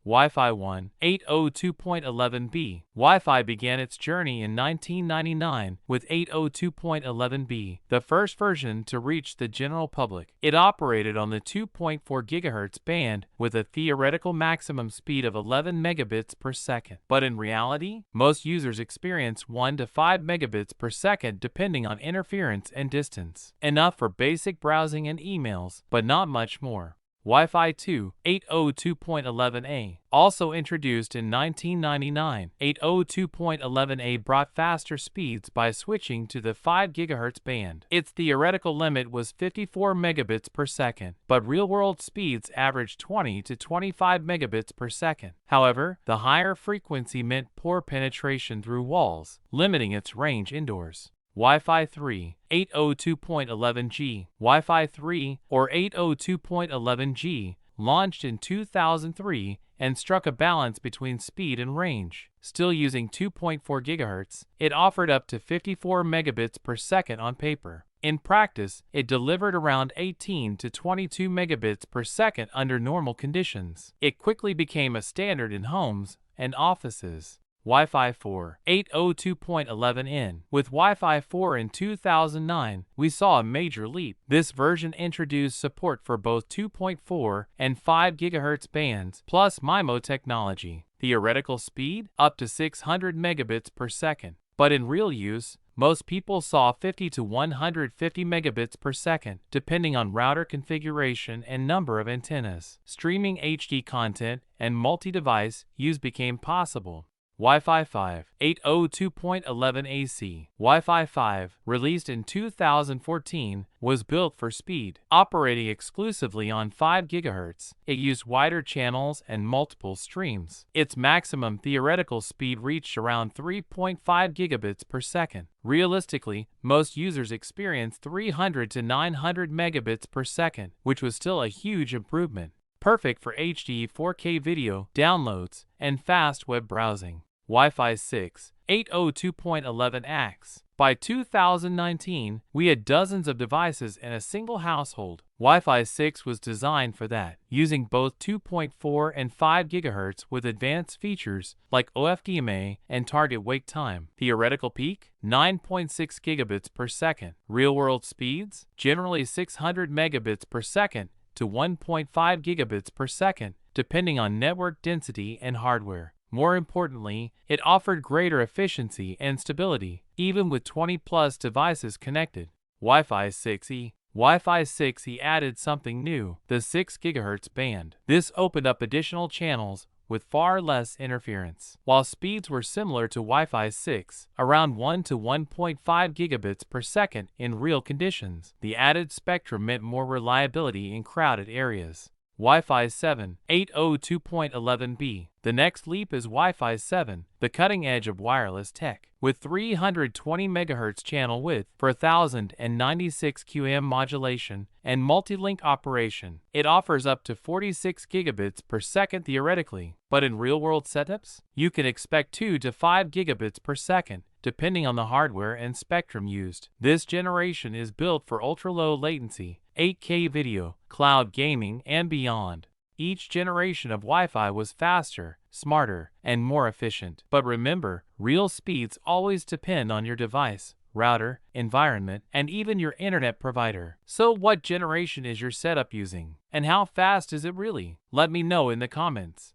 Wi-Fi 1, 802.11b. Wi-Fi began its journey in 1999 with 802.11b, the first version to reach the general public. It operated on the 2.4 GHz band with a theoretical maximum speed of 11 megabits per second. But in reality, most users experience 1 to 5 megabits per second depending on interference and distance. Enough for basic browsing and emails, but not much more. Wi-Fi 2, 802.11a. Also introduced in 1999, 802.11a brought faster speeds by switching to the 5 GHz band. Its theoretical limit was 54 megabits per second, but real-world speeds averaged 20 to 25 megabits per second. However, the higher frequency meant poor penetration through walls, limiting its range indoors. Wi-Fi 3, 802.11g. Wi-Fi 3, or 802.11g, launched in 2003 and struck a balance between speed and range. Still using 2.4 GHz, it offered up to 54 megabits per second on paper. In practice, it delivered around 18 to 22 megabits per second under normal conditions. It quickly became a standard in homes and offices. Wi-Fi 4, 802.11n. With Wi-Fi 4 in 2009, we saw a major leap. This version introduced support for both 2.4 and 5 GHz bands, plus mu-mimo technology. Theoretical speed? Up to 600 megabits per second. But in real use, most people saw 50 to 150 megabits per second, depending on router configuration and number of antennas. Streaming HD content and multi-device use became possible. Wi-Fi 5, 802.11ac. Wi-Fi 5, released in 2014, was built for speed. Operating exclusively on 5 GHz, it used wider channels and multiple streams. Its maximum theoretical speed reached around 3.5 gigabits per second. Realistically, most users experienced 300 to 900 megabits per second, which was still a huge improvement. Perfect for HD 4K video downloads and fast web browsing. Wi-Fi 6, 802.11ax. By 2019, we had dozens of devices in a single household. Wi-Fi 6 was designed for that, using both 2.4 and 5 GHz with advanced features like OFDMA and target wake time. Theoretical peak? 9.6 gigabits per second. Real-world speeds? Generally 600 megabits per second to 1.5 gigabits per second, depending on network density and hardware. More importantly, it offered greater efficiency and stability, even with 20-plus devices connected. Wi-Fi 6E. Wi-Fi 6E added something new, the 6 GHz band. This opened up additional channels with far less interference. While speeds were similar to Wi-Fi 6, around 1 to 1.5 gigabits per second in real conditions, the added spectrum meant more reliability in crowded areas. Wi-Fi 7, 802.11b. The next leap is Wi-Fi 7, the cutting edge of wireless tech. With 320 MHz channel width for 1096 QAM modulation and multi-link operation, it offers up to 46 gigabits per second theoretically. But in real-world setups, you can expect 2 to 5 gigabits per second, depending on the hardware and spectrum used. This generation is built for ultra-low latency, 8K video, cloud gaming, and beyond. Each generation of Wi-Fi was faster, smarter, and more efficient. But remember, real speeds always depend on your device, router, environment, and even your internet provider. So what generation is your setup using? And how fast is it really? Let me know in the comments.